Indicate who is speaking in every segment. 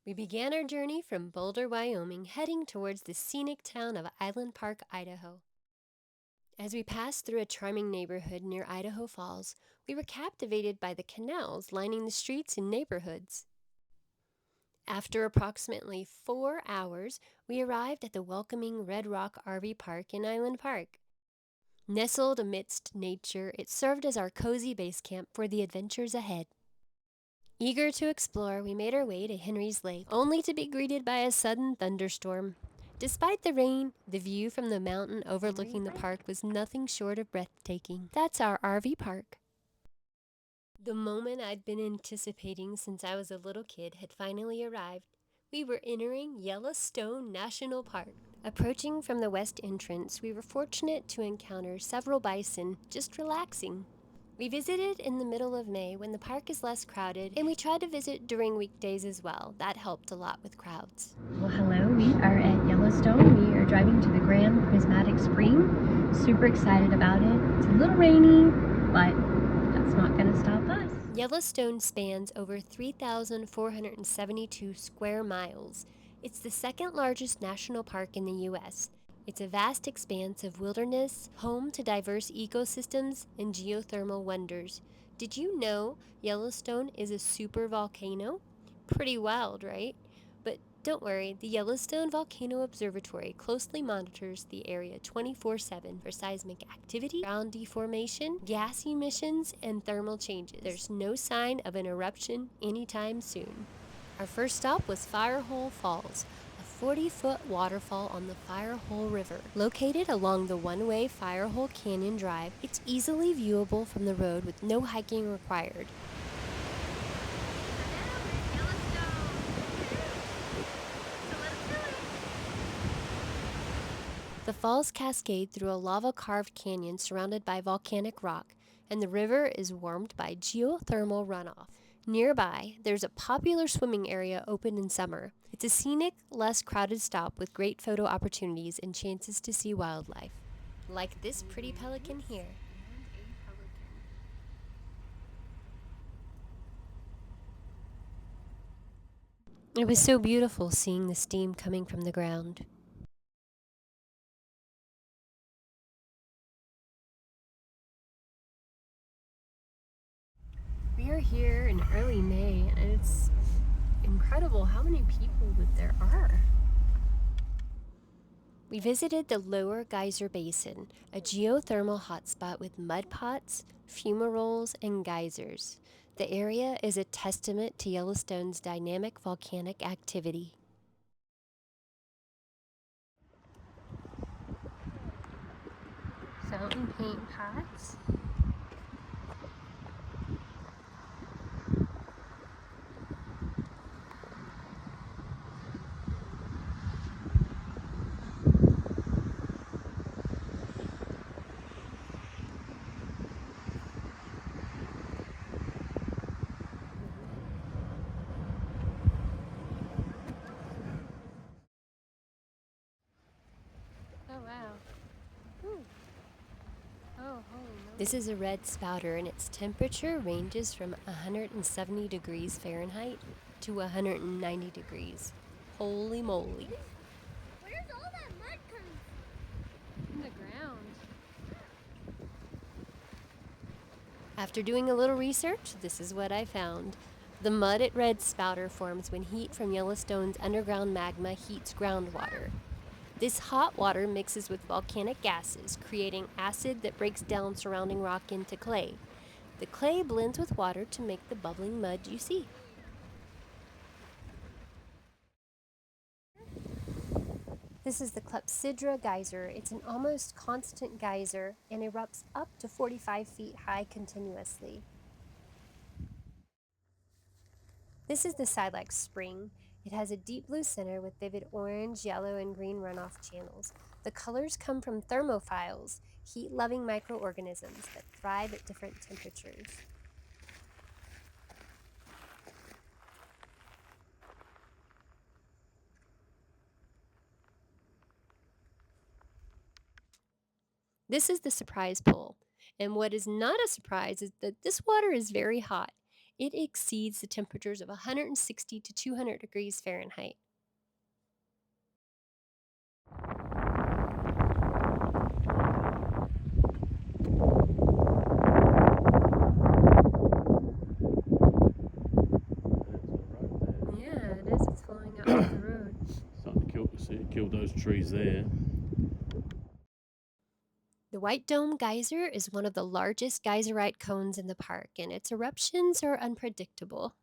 Speaker 1: We began our journey from Boulder, Wyoming, heading towards the scenic town of Island Park, Idaho. As we passed through a charming neighborhood near Idaho Falls, we were captivated by the canals lining the streets and neighborhoods. After approximately 4 hours, we arrived at the welcoming Red Rock RV Park in Island Park. Nestled amidst nature, it served as our cozy base camp for the adventures ahead. Eager to explore, we made our way to Henry's Lake, only to be greeted by a sudden thunderstorm. Despite the rain, the view from the mountain overlooking the park was nothing short of breathtaking. That's our RV park. The moment I'd been anticipating since I was a little kid had finally arrived. We were entering Yellowstone National Park. Approaching from the west entrance, we were fortunate to encounter several bison just relaxing. We visited in the middle of May when the park is less crowded, and we tried to visit during weekdays as well. That helped a lot with crowds. Well, hello, we are at Yellowstone. We are driving to the Grand Prismatic Spring. Super excited about it. It's a little rainy, but that's not going to stop us. Yellowstone spans over 3,472 square miles. It's the second largest national park in the U.S. It's a vast expanse of wilderness, home to diverse ecosystems and geothermal wonders. Did you know Yellowstone is a supervolcano? Pretty wild, right? But don't worry, the Yellowstone Volcano Observatory closely monitors the area 24/7 for seismic activity, ground deformation, gas emissions, and thermal changes. There's no sign of an eruption anytime soon. Our first stop was Firehole Falls, a 40-foot waterfall on the Firehole River. Located along the one-way Firehole Canyon Drive, it's easily viewable from the road with no hiking required. The falls cascade through a lava-carved canyon surrounded by volcanic rock, and the river is warmed by geothermal runoff. Nearby, there's a popular swimming area open in summer. It's a scenic, less crowded stop with great photo opportunities and chances to see wildlife. Like this pretty pelican here. It was so beautiful seeing the steam coming from the ground. We are here in early May, and it's incredible how many people that there are. We visited the Lower Geyser Basin, a geothermal hotspot with mud pots, fumaroles, and geysers. The area is a testament to Yellowstone's dynamic volcanic activity. Fountain paint pots. Oh, wow. Ooh. Oh, holy moly. This is a red spouter, and its temperature ranges from 170 degrees Fahrenheit to 190 degrees. Holy moly.
Speaker 2: Where's all that mud coming
Speaker 1: From the ground. After doing a little research, this is what I found. The mud at Red Spouter forms when heat from Yellowstone's underground magma heats groundwater. This hot water mixes with volcanic gases, creating acid that breaks down surrounding rock into clay. The clay blends with water to make the bubbling mud you see. This is the Clepsydra geyser. It's an almost constant geyser and erupts up to 45 feet high continuously. This is the Silex Spring. It has a deep blue center with vivid orange, yellow, and green runoff channels. The colors come from thermophiles, heat-loving microorganisms that thrive at different temperatures. This is the surprise pool. And what is not a surprise is that this water is very hot. It exceeds the temperatures of 160 to 200 degrees Fahrenheit. Yeah, it is. It's flowing out to the road.
Speaker 3: Starting to kill those trees there.
Speaker 1: The White Dome Geyser is one of the largest geyserite cones in the park, and its eruptions are unpredictable.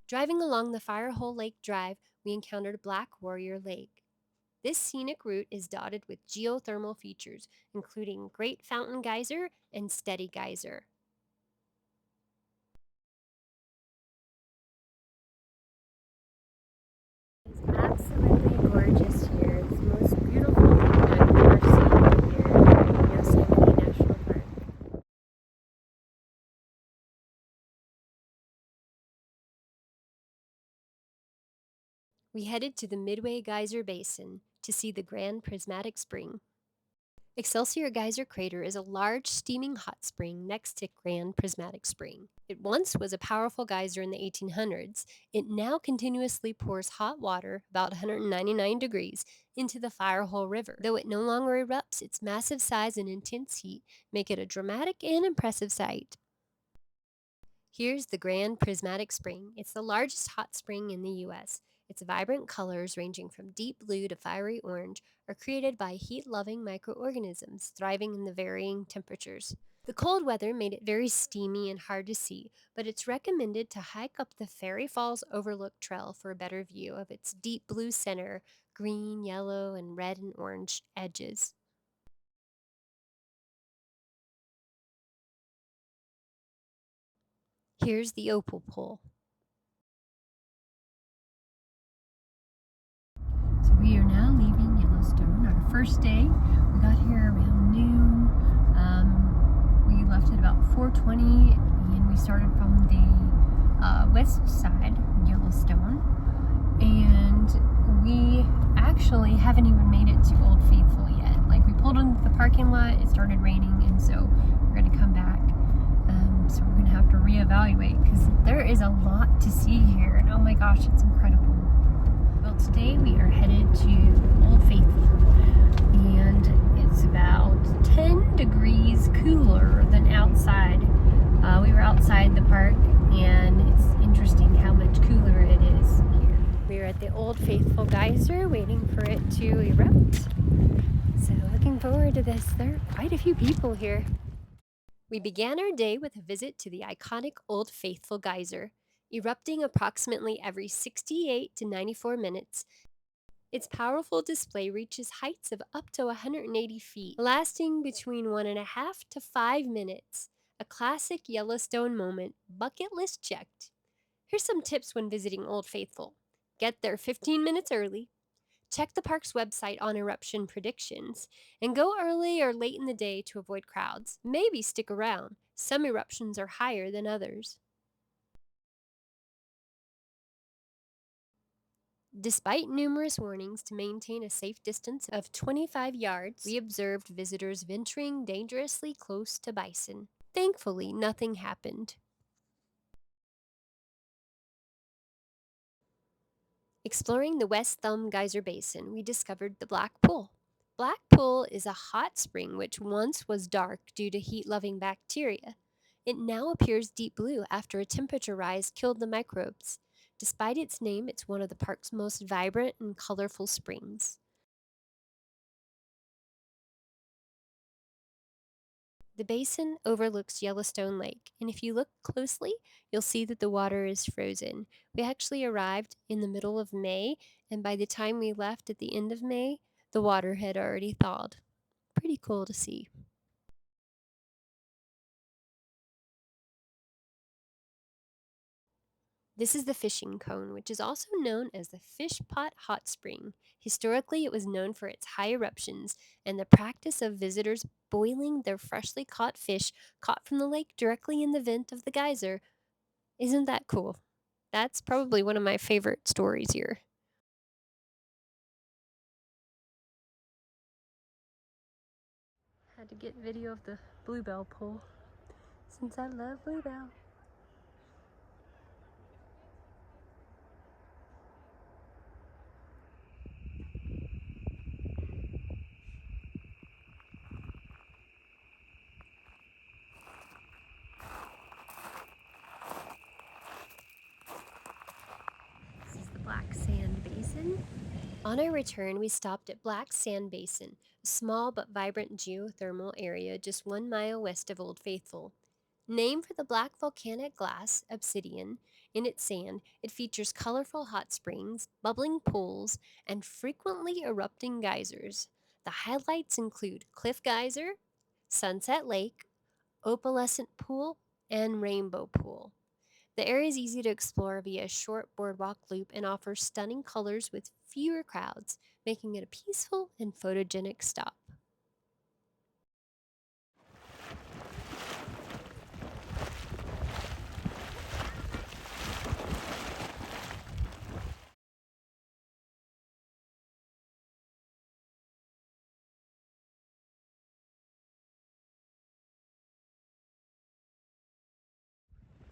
Speaker 1: Driving along the Firehole Lake Drive, we encountered Black Warrior Lake. This scenic route is dotted with geothermal features, including Great Fountain Geyser and Steady Geyser. It's absolutely gorgeous here. It's the most beautiful thing I've ever seen here in Yosemite National Park. We headed to the Midway Geyser Basin to see the Grand Prismatic Spring. Excelsior Geyser Crater is a large steaming hot spring next to Grand Prismatic Spring. It once was a powerful geyser in the 1800s. It now continuously pours hot water, about 199 degrees, into the Firehole River. Though it no longer erupts, its massive size and intense heat make it a dramatic and impressive sight. Here's the Grand Prismatic Spring. It's the largest hot spring in the U.S. Its vibrant colors, ranging from deep blue to fiery orange, are created by heat-loving microorganisms thriving in the varying temperatures. The cold weather made it very steamy and hard to see, but it's recommended to hike up the Fairy Falls Overlook Trail for a better view of its deep blue center, green, yellow, and red and orange edges. Here's the opal pool. So we are now leaving Yellowstone. Our first day, we got here around noon. We left at about 4:20, and we started from the west side of Yellowstone. And we actually haven't even made it to Old Faithful yet. Like, we pulled into the parking lot, it started raining, and so we're going to come back. So we're going to have to reevaluate because there is a lot to see here, and oh my gosh, it's incredible. Well, today we are headed to Old Faithful, and it's about 10 degrees cooler than outside. We were outside the park, and it's interesting how much cooler it is here. We are at the Old Faithful Geyser waiting for it to erupt. So looking forward to this. There are quite a few people here. We began our day with a visit to the iconic Old Faithful Geyser. Erupting approximately every 68 to 94 minutes, its powerful display reaches heights of up to 180 feet, lasting between 1.5 to 5 minutes. A classic Yellowstone moment, bucket list checked. Here's some tips when visiting Old Faithful. Get there 15 minutes early. Check the park's website on eruption predictions, and go early or late in the day to avoid crowds. Maybe stick around. Some eruptions are higher than others. Despite numerous warnings to maintain a safe distance of 25 yards, we observed visitors venturing dangerously close to bison. Thankfully, nothing happened. Exploring the West Thumb Geyser Basin, we discovered the Black Pool. Black Pool is a hot spring which once was dark due to heat-loving bacteria. It now appears deep blue after a temperature rise killed the microbes. Despite its name, it's one of the park's most vibrant and colorful springs. The basin overlooks Yellowstone Lake, and if you look closely, you'll see that the water is frozen. We actually arrived in the middle of May, and by the time we left at the end of May, the water had already thawed. Pretty cool to see. This is the fishing cone, which is also known as the Fish Pot Hot Spring. Historically, it was known for its high eruptions and the practice of visitors boiling their freshly caught fish caught from the lake directly in the vent of the geyser. Isn't that cool? That's probably one of my favorite stories here. Had to get video of the bluebell pool since I love bluebell. This is the Black Sand Basin. On our return, we stopped at Black Sand Basin, a small but vibrant geothermal area just 1 mile west of Old Faithful. Named for the black volcanic glass, obsidian, in its sand, it features colorful hot springs, bubbling pools, and frequently erupting geysers. The highlights include Cliff Geyser, Sunset Lake, Opalescent Pool, and Rainbow Pool. The area is easy to explore via a short boardwalk loop and offers stunning colors with fewer crowds, making it a peaceful and photogenic stop.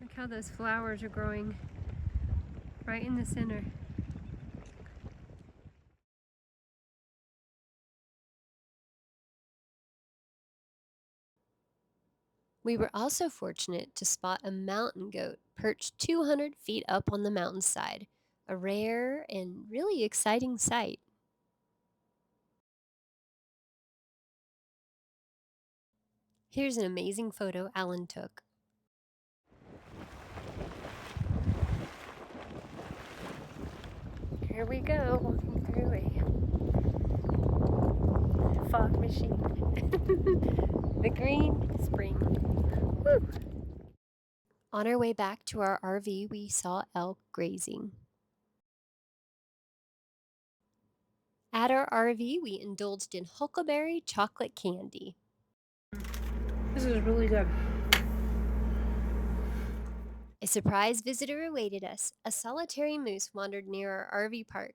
Speaker 1: Look how those flowers are growing right in the center. We were also fortunate to spot a mountain goat perched 200 feet up on the mountainside, a rare and really exciting sight. Here's an amazing photo Alan took. Here we go, walking through a fog machine. The green spring. Woo! On our way back to our RV, we saw elk grazing. At our RV, we indulged in huckleberry chocolate candy.
Speaker 4: This is really good.
Speaker 1: A surprise visitor awaited us. A solitary moose wandered near our RV park.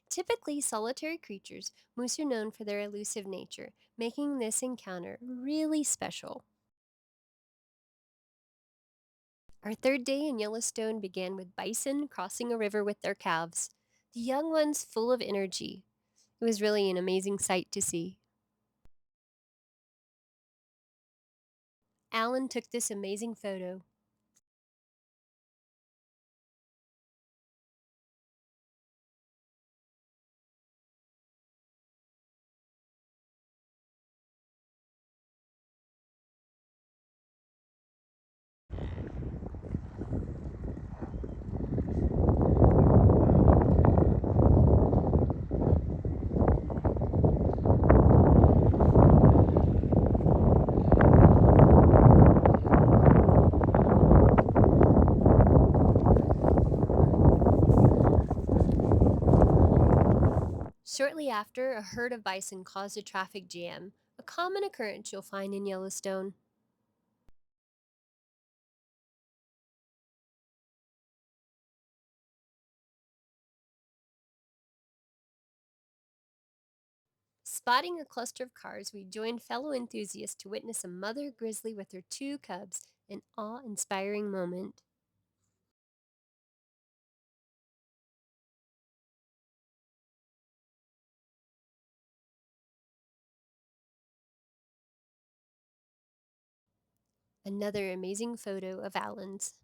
Speaker 1: Typically solitary creatures, moose are known for their elusive nature, making this encounter really special. Our third day in Yellowstone began with bison crossing a river with their calves, the young ones full of energy. It was really an amazing sight to see. Alan took this amazing photo. Shortly after, a herd of bison caused a traffic jam, a common occurrence you'll find in Yellowstone. Spotting a cluster of cars, we joined fellow enthusiasts to witness a mother grizzly with her 2 cubs, an awe-inspiring moment. Another amazing photo of Alan's.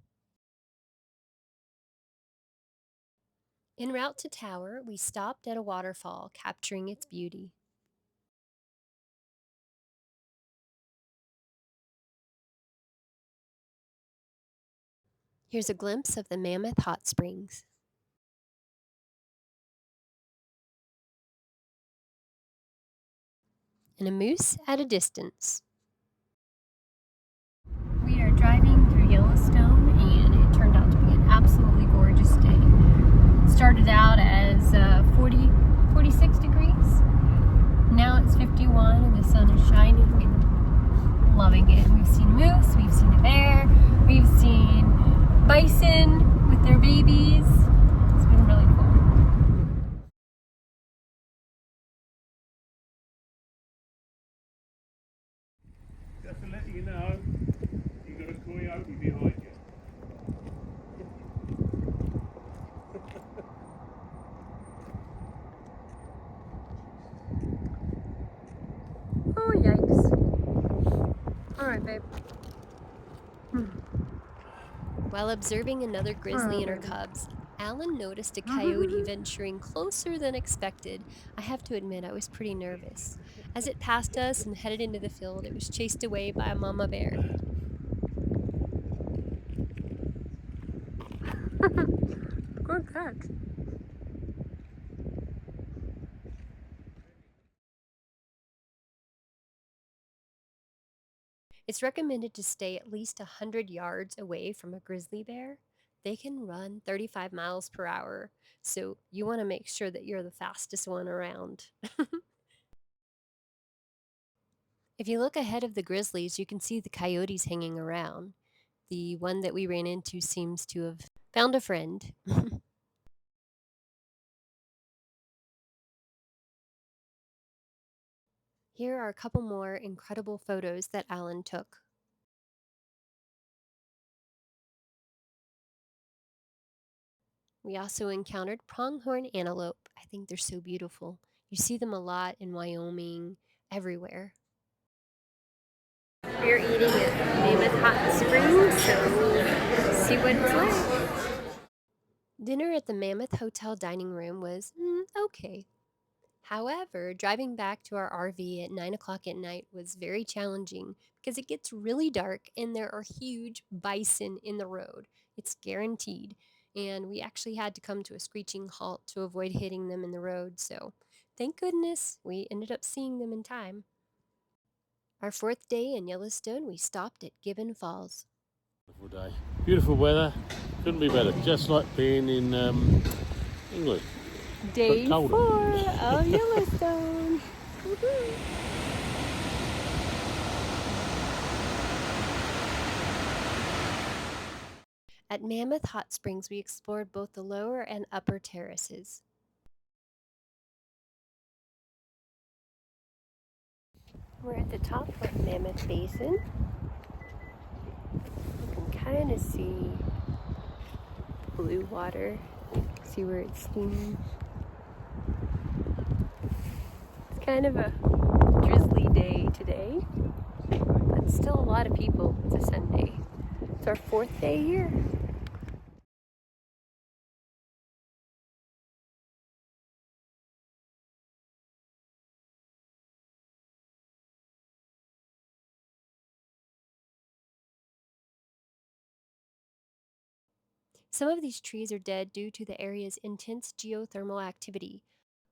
Speaker 1: En route to Tower, we stopped at a waterfall, capturing its beauty. Here's a glimpse of the Mammoth Hot Springs. And a moose at a distance. We are driving through Yellowstone, and it turned out to be an absolutely gorgeous day. It started out as 46 degrees. Now it's 51 and the sun is shining and loving it. We've seen moose, we've seen a bear, we've seen bison with their babies. It's been really cool.
Speaker 4: Alright, babe.
Speaker 1: While observing another grizzly and her
Speaker 4: baby.
Speaker 1: cubs, Alan noticed a coyote venturing closer than expected. I have to admit, I was pretty nervous. As it passed us and headed into the field, it was chased away by a mama bear.
Speaker 4: Good catch.
Speaker 1: It's recommended to stay at least 100 yards away from a grizzly bear. They can run 35 miles per hour, so you want to make sure that you're the fastest one around. If you look ahead of the grizzlies, you can see the coyotes hanging around. The one that we ran into seems to have found a friend. Here are a couple more incredible photos that Alan took. We also encountered pronghorn antelope. I think they're so beautiful. You see them a lot in Wyoming, everywhere. We're eating at Mammoth Hot Springs, so we'll see what it's like. Dinner at the Mammoth Hotel dining room was okay. However, driving back to our RV at 9 o'clock at night was very challenging because it gets really dark and there are huge bison in the road. It's guaranteed. And we actually had to come to a screeching halt to avoid hitting them in the road. So thank goodness we ended up seeing them in time. Our fourth day in Yellowstone, we stopped at Gibbon Falls.
Speaker 3: Beautiful day. Beautiful weather. Couldn't be better. Just like being in England.
Speaker 1: Day
Speaker 3: But colder.
Speaker 1: 4 of Yellowstone. At Mammoth Hot Springs, we explored both the lower and upper terraces. We're at the top of Mammoth Basin. You can kind of see blue water. See where it's steaming. It's kind of a drizzly day today, but still a lot of people. It's a Sunday. It's our fourth day here. Some of these trees are dead due to the area's intense geothermal activity.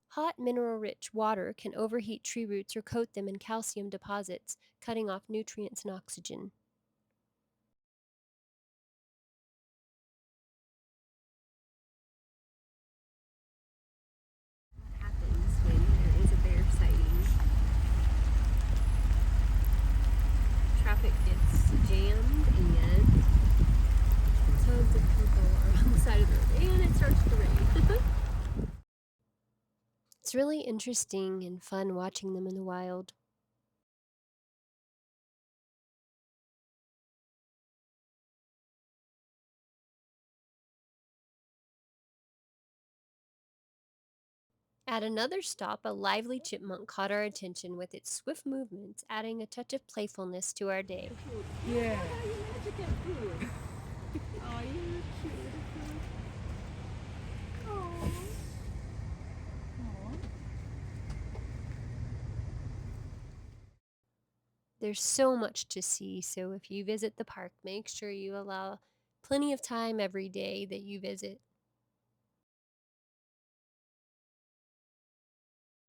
Speaker 1: Hot mineral-rich water can overheat tree roots or coat them in calcium deposits, cutting off nutrients and oxygen. What happens when there is a bear sighting? Traffic gets jammed and tons of people are on the side of the road and it starts to rain. It's really interesting and fun watching them in the wild. At another stop, a lively chipmunk caught our attention with its swift movements, adding a touch of playfulness to our day.
Speaker 4: Yeah.
Speaker 1: There's so much to see, so if you visit the park, make sure you allow plenty of time every day that you visit.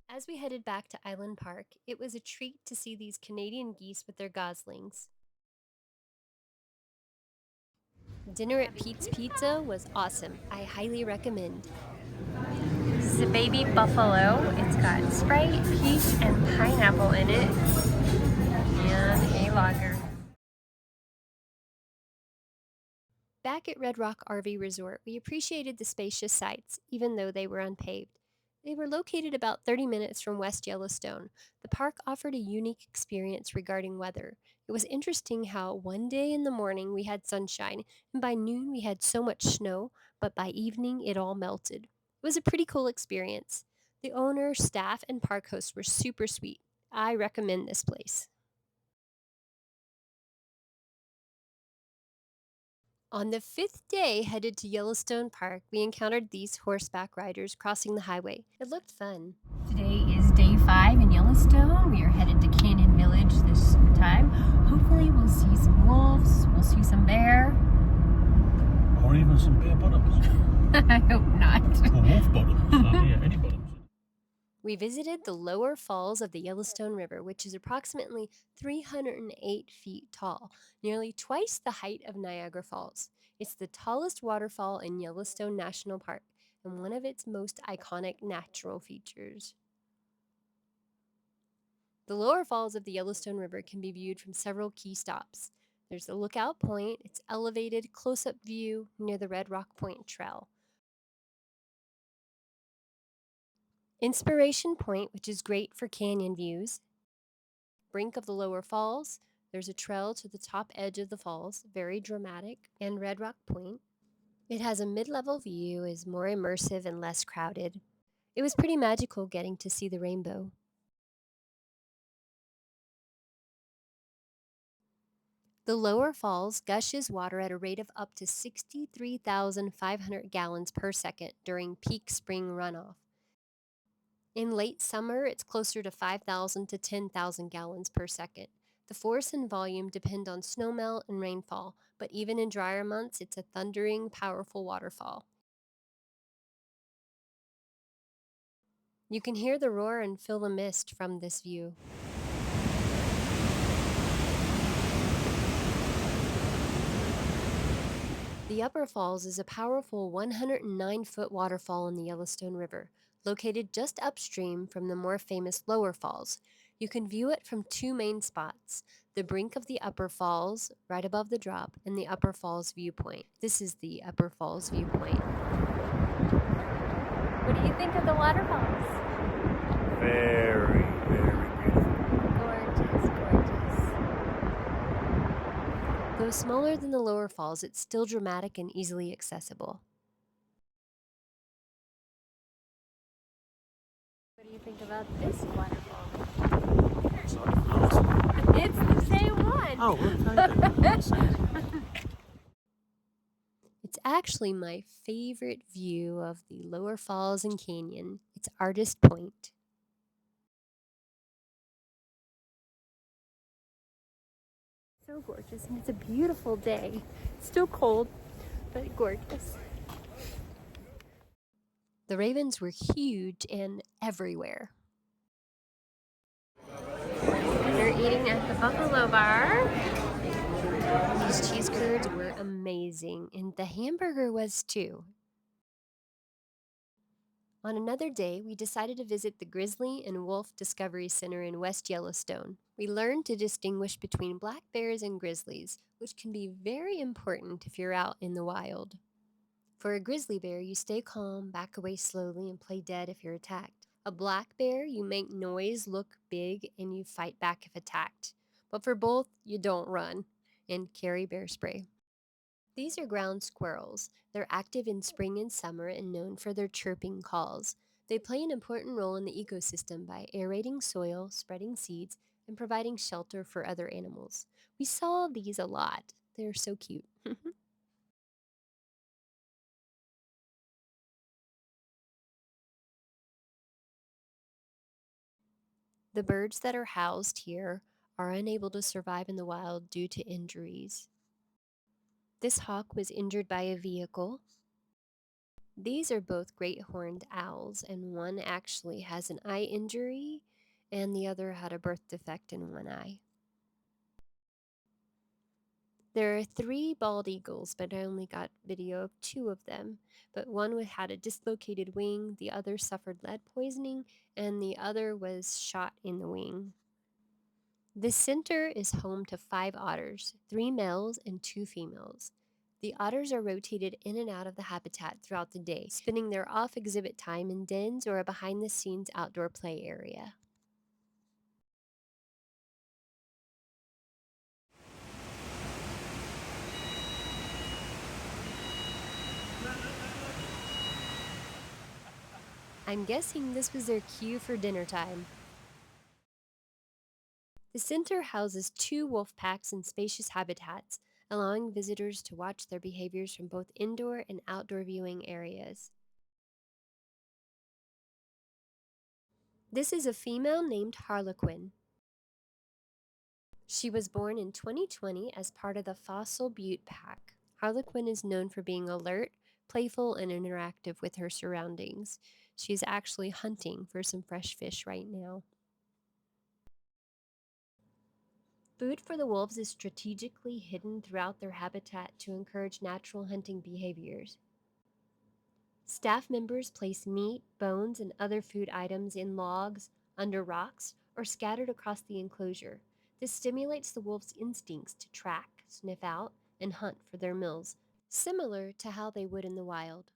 Speaker 1: As we headed back to Island Park, it was a treat to see these Canadian geese with their goslings. Dinner at Pete's Pizza was awesome. I highly recommend. This is a baby buffalo. It's got Sprite, peach, and pineapple in it, and a lager. Back at Red Rock RV Resort, we appreciated the spacious sites, even though they were unpaved. They were located about 30 minutes from West Yellowstone. The park offered a unique experience regarding weather. It was interesting how one day in the morning we had sunshine, and by noon we had so much snow, but by evening it all melted. It was a pretty cool experience. The owner, staff, and park hosts were super sweet. I recommend this place. On the 5th day headed to Yellowstone Park, we encountered these horseback riders crossing the highway. It looked fun. Today is day 5 in Yellowstone. We are headed to Canyon Village this time. Hopefully we'll see some wolves, we'll see some bear.
Speaker 3: Or even some bear bottoms.
Speaker 1: I hope not.
Speaker 3: Or wolf bottoms. Yeah, any bottoms.
Speaker 1: We visited the lower falls of the Yellowstone River, which is approximately 308 feet tall, nearly twice the height of Niagara Falls. It's the tallest waterfall in Yellowstone National Park and one of its most iconic natural features. The lower falls of the Yellowstone River can be viewed from several key stops. There's the Lookout Point, its elevated close-up view near the Red Rock Point Trail. Inspiration Point, which is great for canyon views. Brink of the lower falls, there's a trail to the top edge of the falls, very dramatic, and Red Rock Point. It has a mid-level view, is more immersive and less crowded. It was pretty magical getting to see the rainbow. The lower falls gushes water at a rate of up to 63,500 gallons per second during peak spring runoff. In late summer, it's closer to 5,000 to 10,000 gallons per second. The force and volume depend on snowmelt and rainfall, but even in drier months, it's a thundering, powerful waterfall. You can hear the roar and feel the mist from this view. The Upper Falls is a powerful 109-foot waterfall in the Yellowstone River, located just upstream from the more famous Lower Falls. You can view it from two main spots, the brink of the Upper Falls, right above the drop, and the Upper Falls viewpoint. This is the Upper Falls viewpoint. What do you think of the waterfalls?
Speaker 3: Very, very beautiful.
Speaker 1: Gorgeous, gorgeous. Though smaller than the Lower Falls, it's still dramatic and easily accessible. What do you think about this waterfall? It's the same one!
Speaker 3: Oh, okay.
Speaker 1: It's actually my favorite view of the Lower Falls and Canyon. It's Artist Point. So gorgeous, and it's a beautiful day. It's still cold, but gorgeous. The ravens were huge and everywhere. They're eating at the Buffalo Bar. These cheese curds were amazing, and the hamburger was too. On another day, we decided to visit the Grizzly and Wolf Discovery Center in West Yellowstone. We learned to distinguish between black bears and grizzlies, which can be very important if you're out in the wild. For a grizzly bear, you stay calm, back away slowly, and play dead if you're attacked. A black bear, you make noise, look big, and you fight back if attacked. But for both, you don't run and carry bear spray. These are ground squirrels. They're active in spring and summer and known for their chirping calls. They play an important role in the ecosystem by aerating soil, spreading seeds, and providing shelter for other animals. We saw these a lot. They're so cute. The birds that are housed here are unable to survive in the wild due to injuries. This hawk was injured by a vehicle. These are both great horned owls, and one actually has an eye injury, and the other had a birth defect in one eye. There are 3 bald eagles, but I only got video of 2 of them. But one had a dislocated wing, the other suffered lead poisoning, and the other was shot in the wing. This center is home to 5 otters, 3 males and 2 females. The otters are rotated in and out of the habitat throughout the day, spending their off-exhibit time in dens or a behind-the-scenes outdoor play area. I'm guessing this was their cue for dinner time. The center houses 2 wolf packs in spacious habitats, allowing visitors to watch their behaviors from both indoor and outdoor viewing areas. This is a female named Harlequin. She was born in 2020 as part of the Fossil Butte Pack. Harlequin is known for being alert, playful, and interactive with her surroundings. She's actually hunting for some fresh fish right now. Food for the wolves is strategically hidden throughout their habitat to encourage natural hunting behaviors. Staff members place meat, bones, and other food items in logs, under rocks, or scattered across the enclosure. This stimulates the wolves' instincts to track, sniff out, and hunt for their meals, similar to how they would in the wild.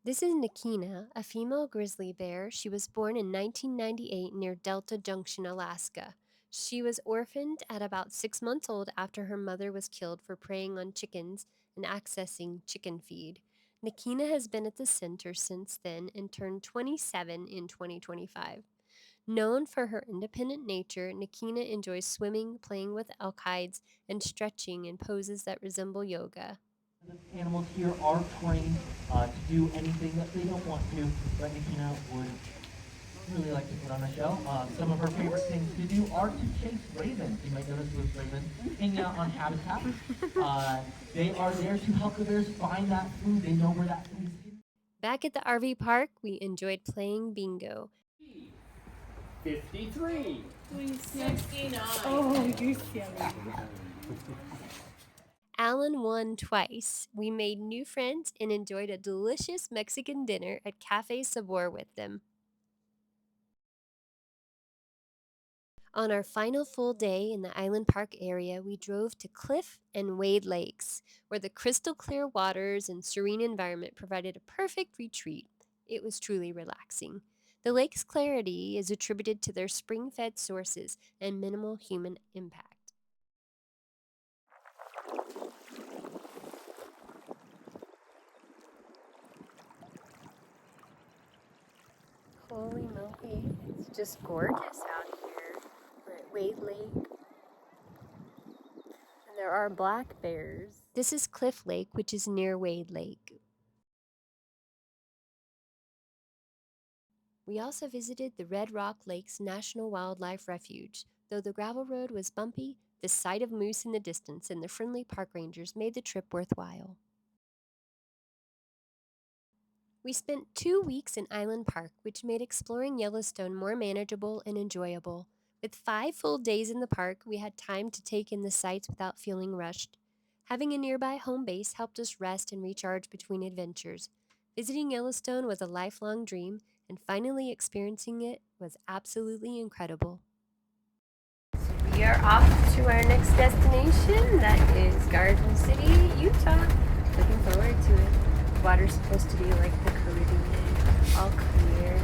Speaker 1: This is Nikina, a female grizzly bear. She was born in 1998 near Delta Junction, Alaska. She was orphaned at about 6 months old after her mother was killed for preying on chickens and accessing chicken feed. Nikina has been at the center since then and turned 27 in 2025. Known for her independent nature, Nikina enjoys swimming, playing with elk hides, and stretching in poses that resemble yoga.
Speaker 5: The animals here are trained to do anything that they don't want to, but Nikina would really like to put on a show. Some of her favorite things to do are to chase ravens. You might notice those ravens hanging out on habitat. They are there to help the bears find that food. They know where that food is hidden.
Speaker 1: Back at the RV park, we enjoyed playing bingo.
Speaker 3: 53.
Speaker 4: 69. Oh, you silly.
Speaker 1: Alan won twice. We made new friends and enjoyed a delicious Mexican dinner at Cafe Sabor with them. On our final full day in the Island Park area, we drove to Cliff and Wade Lakes, where the crystal clear waters and serene environment provided a perfect retreat. It was truly relaxing. The lake's clarity is attributed to their spring-fed sources and minimal human impact. Holy moly, it's just gorgeous out here. We're at Wade Lake. And there are black bears. This is Cliff Lake, which is near Wade Lake. We also visited the Red Rock Lakes National Wildlife Refuge. Though the gravel road was bumpy, the sight of moose in the distance and the friendly park rangers made the trip worthwhile. We spent 2 weeks in Island Park, which made exploring Yellowstone more manageable and enjoyable. With 5 full days in the park, we had time to take in the sights without feeling rushed. Having a nearby home base helped us rest and recharge between adventures. Visiting Yellowstone was a lifelong dream, and finally experiencing it was absolutely incredible. We are off to our next destination. That is Garden City, Utah. Looking forward to it. The water's supposed to be like the Caribbean, all clear.